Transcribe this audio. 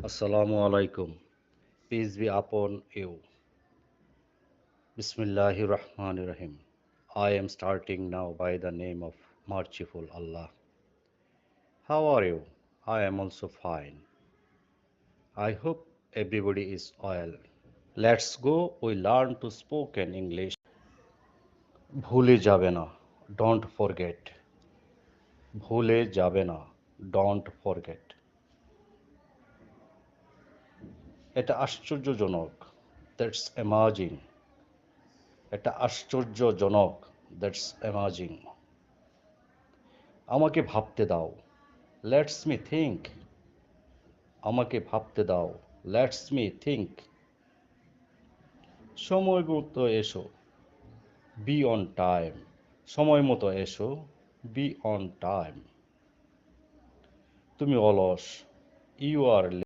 Assalamu alaikum. Peace be upon you. Bismillahir Rahmanir Rahim. I am starting now by the name of merciful Allah. How are you? I am also fine. I hope everybody is well. Let's go. We learn to spoken English. ভুলে যাবে না. Don't forget. ভুলে যাবে না. Don't forget. এটা আশ্চর্যজনক. That's amazing. এটা আশ্চর্যজনক. That's amazing. আমাকে ভাবতে দাও. Let's me think. আমাকে ভাবতে দাও. Let's me think. সময় মতো এসো. Be on time. সময় মতো এসো. Be on time. তুমি অলস. ইউ আর